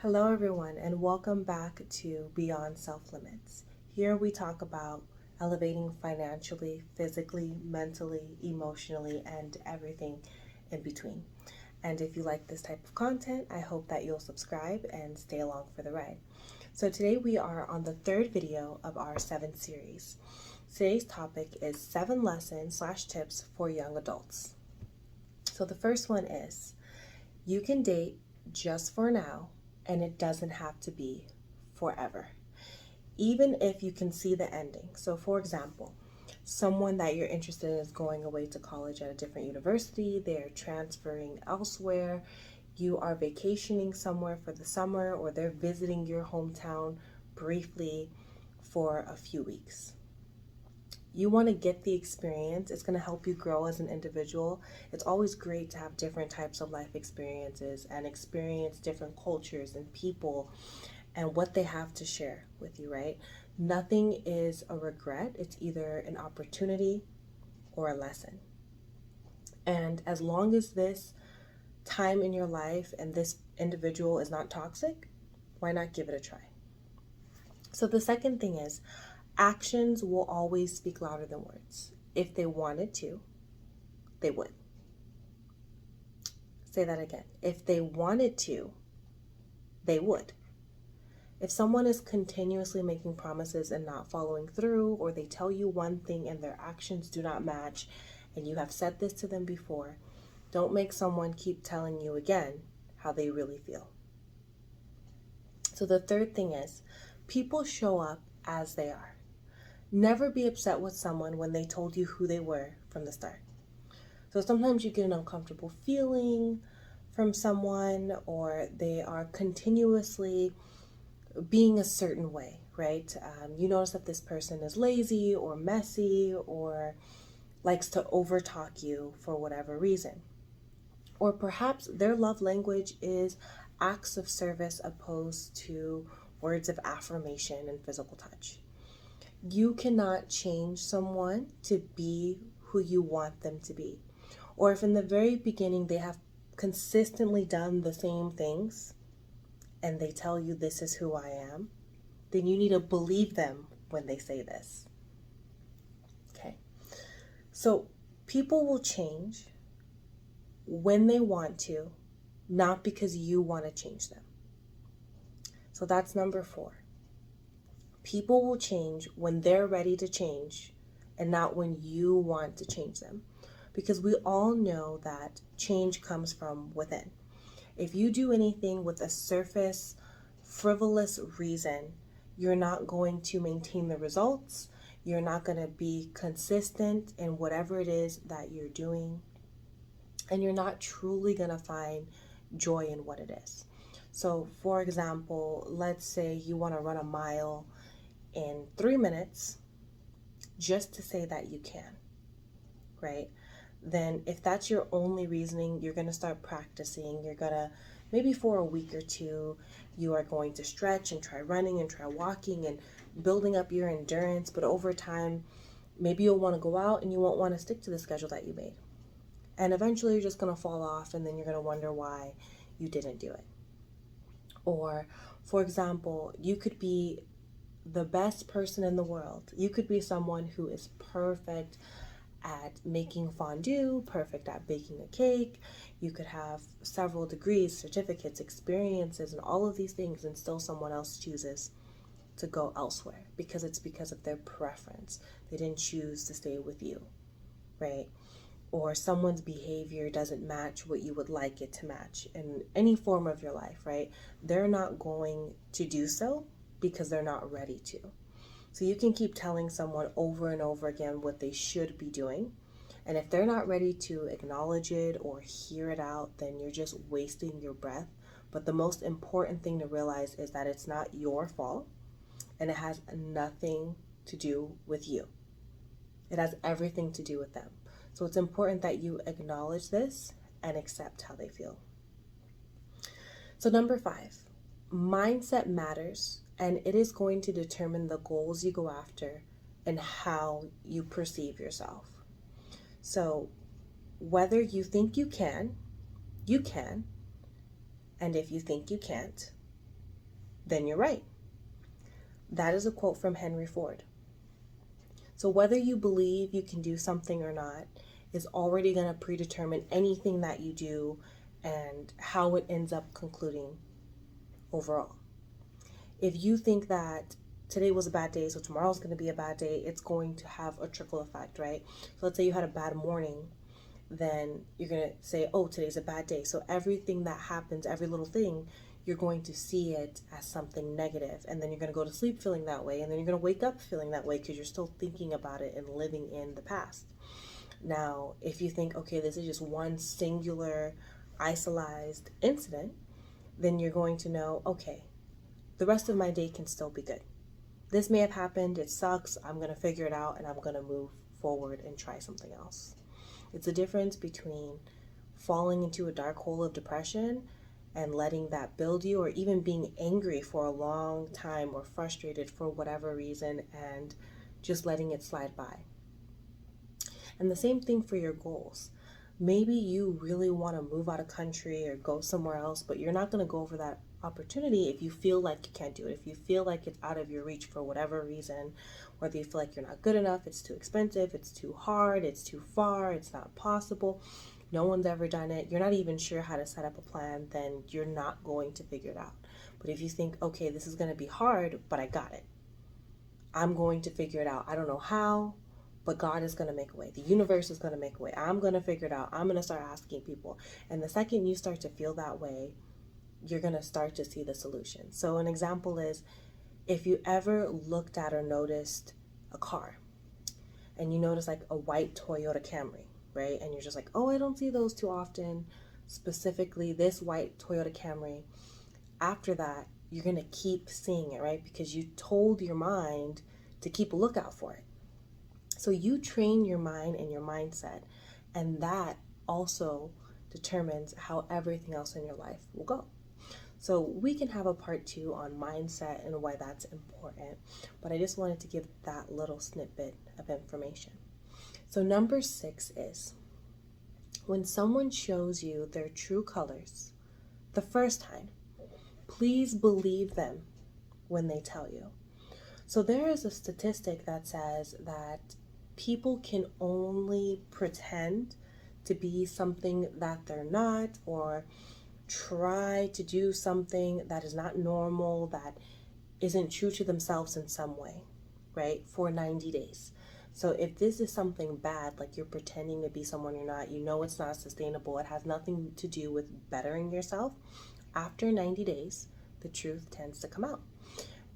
Hello, everyone, and welcome back to Beyond Self Limits. Here we talk about elevating financially, physically, mentally, emotionally, and everything in between. And if you like this type of content, I hope that you'll subscribe and stay along for the ride. So today we are on the third video of our 7 series. Today's topic is 7 lessons/tips for young adults. So the first one is you can date just for now, and it doesn't have to be forever, even if you can see the ending. So, for example, someone that you're interested in is going away to college at a different university, they're transferring elsewhere, you are vacationing somewhere for the summer, or they're visiting your hometown briefly for a few weeks. You want to get the experience. It's going to help you grow as an individual. It's always great to have different types of life experiences and experience different cultures and people and what they have to share with you, right? Nothing is a regret. It's either an opportunity or a lesson. And as long as this time in your life and this individual is not toxic, why not give it a try? So the second thing is actions will always speak louder than words. If they wanted to, they would. Say that again. If they wanted to, they would. If someone is continuously making promises and not following through, or they tell you one thing and their actions do not match, and you have said this to them before, don't make someone keep telling you again how they really feel. So the third thing is people show up as they are. Never be upset with someone when they told you who they were from the start. So sometimes you get an uncomfortable feeling from someone, or they are continuously being a certain way, right? You notice that this person is lazy or messy or likes to overtalk you for whatever reason. Or perhaps their love language is acts of service opposed to words of affirmation and physical touch. You cannot change someone to be who you want them to be. Or if in the very beginning they have consistently done the same things and they tell you this is who I am, then you need to believe them when they say this. Okay. So people will change when they want to, not because you want to change them. So that's number 4. People will change when they're ready to change and not when you want to change them. Because we all know that change comes from within. If you do anything with a surface, frivolous reason, you're not going to maintain the results. You're not going to be consistent in whatever it is that you're doing. And you're not truly going to find joy in what it is. So, for example, let's say you want to run a mile in 3 minutes just to say that you can, right? Then if that's your only reasoning, you're going to start practicing. You're going to, maybe for a week or two, you are going to stretch and try running and try walking and building up your endurance. But over time, maybe you'll want to go out and you won't want to stick to the schedule that you made. And eventually you're just going to fall off, and then you're going to wonder why you didn't do it. Or, for example, you could be the best person in the world. You could be someone who is perfect at making fondue, perfect at baking a cake. You could have several degrees, certificates, experiences, and all of these things, and still someone else chooses to go elsewhere because it's because of their preference. They didn't choose to stay with you, right? Or someone's behavior doesn't match what you would like it to match in any form of your life, right? They're not going to do so because they're not ready to. So you can keep telling someone over and over again what they should be doing. And if they're not ready to acknowledge it or hear it out, then you're just wasting your breath. But the most important thing to realize is that it's not your fault, and it has nothing to do with you. It has everything to do with them. So it's important that you acknowledge this and accept how they feel. So number 5, mindset matters, and it is going to determine the goals you go after and how you perceive yourself. So whether you think you can, and if you think you can't, then you're right. That is a quote from Henry Ford. So whether you believe you can do something or not is already going to predetermine anything that you do and how it ends up concluding overall. If you think that today was a bad day, so tomorrow's going to be a bad day, it's going to have a trickle effect, right? So let's say you had a bad morning, then you're going to say, oh, today's a bad day. So everything that happens, every little thing, you're going to see it as something negative. And then you're going to go to sleep feeling that way. And then you're going to wake up feeling that way because you're still thinking about it and living in the past. Now, if you think, okay, this is just one singular, isolated incident, then you're going to know, okay, the rest of my day can still be good. This may have happened, it sucks, I'm going to figure it out, and I'm going to move forward and try something else. It's the difference between falling into a dark hole of depression and letting that build you, or even being angry for a long time or frustrated for whatever reason and just letting it slide by. And the same thing for your goals. Maybe you really want to move out of country or go somewhere else, but you're not going to go over that opportunity if you feel like you can't do it. If you feel like it's out of your reach for whatever reason, whether you feel like you're not good enough, it's too expensive, it's too hard, it's too far, it's not possible, no one's ever done it, you're not even sure how to set up a plan, then you're not going to figure it out. But if you think, okay, this is going to be hard, but I got it. I'm going to figure it out. I don't know how, but God is going to make a way. The universe is going to make a way. I'm going to figure it out. I'm going to start asking people. And the second you start to feel that way, you're going to start to see the solution. So an example is, if you ever looked at or noticed a car and you notice like a white Toyota Camry, right? And you're just like, oh, I don't see those too often, specifically this white Toyota Camry. After that, you're going to keep seeing it, right? Because you told your mind to keep a lookout for it. So you train your mind and your mindset, and that also determines how everything else in your life will go. So we can have a part 2 on mindset and why that's important, but I just wanted to give that little snippet of information. So number 6 is, when someone shows you their true colors the first time, please believe them when they tell you. So there is a statistic that says that people can only pretend to be something that they're not, or try to do something that is not normal, that isn't true to themselves in some way, right? For 90 days. So if this is something bad, like you're pretending to be someone you're not, you know it's not sustainable, it has nothing to do with bettering yourself, after 90 days, the truth tends to come out.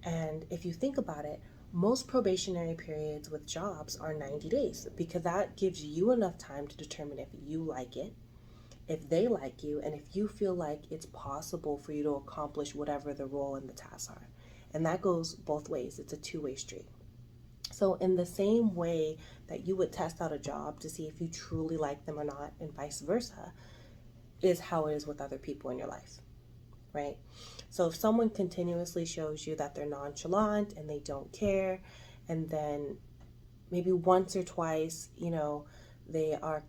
And if you think about it, most probationary periods with jobs are 90 days because that gives you enough time to determine if you like it, if they like you, and if you feel like it's possible for you to accomplish whatever the role and the tasks are. And that goes both ways. It's a two-way street. So in the same way that you would test out a job to see if you truly like them or not, and vice versa, is how it is with other people in your life, right? So if someone continuously shows you that they're nonchalant and they don't care, and then maybe once or twice, they are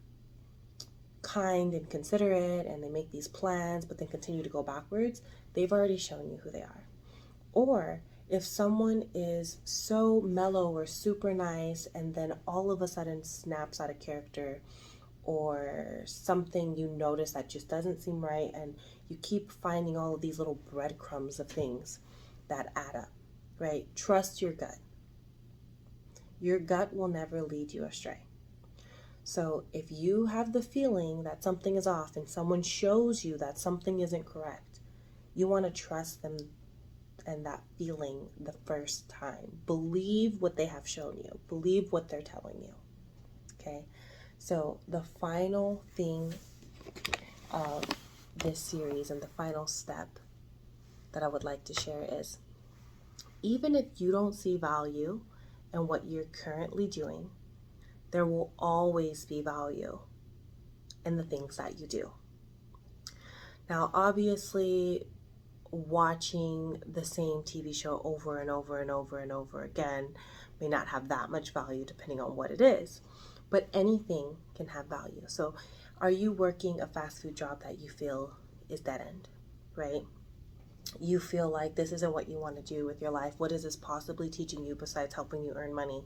kind and considerate and they make these plans but then continue to go backwards, they've already shown you who they are. Or if someone is so mellow or super nice and then all of a sudden snaps out of character, or something you notice that just doesn't seem right, and you keep finding all of these little breadcrumbs of things that add up, right? Trust your gut. Your gut will never lead you astray. So if you have the feeling that something is off and someone shows you that something isn't correct, you want to trust them and that feeling the first time. Believe what they have shown you. Believe what they're telling you. Okay? So the final thing of this series and the final step that I would like to share is, even if you don't see value in what you're currently doing, there will always be value in the things that you do. Now, obviously, watching the same TV show over and over and over and over again may not have that much value depending on what it is, but anything can have value. So are you working a fast food job that you feel is dead end, right? you feel like this isn't what you want to do with your life. What is this possibly teaching you besides helping you earn money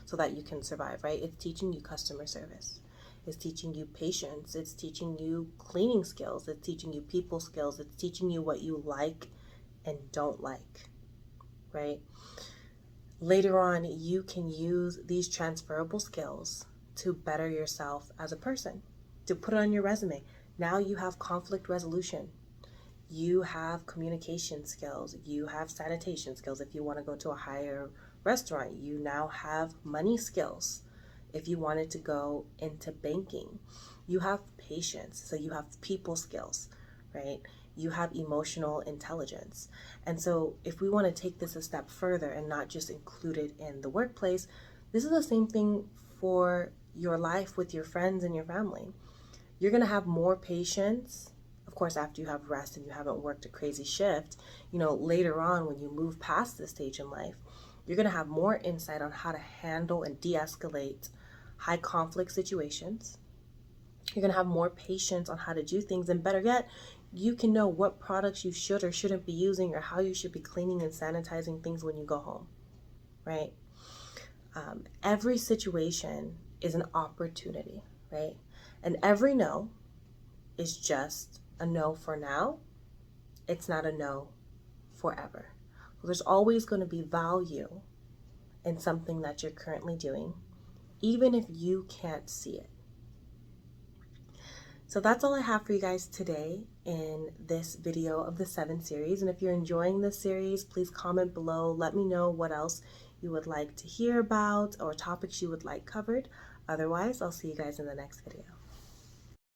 so that you can survive, right? It's teaching you customer service. It's teaching you patience. It's teaching you cleaning skills. It's teaching you people skills. It's teaching you what you like and don't like, right? Later on, you can use these transferable skills to better yourself as a person, to put it on your resume. Now you have conflict resolution. You have communication skills. You have sanitation skills. If you want to go to a higher restaurant, you now have money skills. If you wanted to go into banking, you have patience. So you have people skills, right? You have emotional intelligence. And so if we want to take this a step further and not just include it in the workplace, this is the same thing for your life with your friends and your family. You're going to have more patience, of course, after you have rest and you haven't worked a crazy shift. Later on, when you move past this stage in life, you're going to have more insight on how to handle and de-escalate high conflict situations. You're going to have more patience on how to do things, and better yet, you can know what products you should or shouldn't be using, or how you should be cleaning and sanitizing things when you go home, right? Every situation is an opportunity, right? And every no is just a no for now. It's not a no forever. So there's always going to be value in something that you're currently doing, even if you can't see it. So that's all I have for you guys today in this video of the 7 series. And if you're enjoying this series, please comment below. Let me know what else you would like to hear about or topics you would like covered. Otherwise, I'll see you guys in the next video.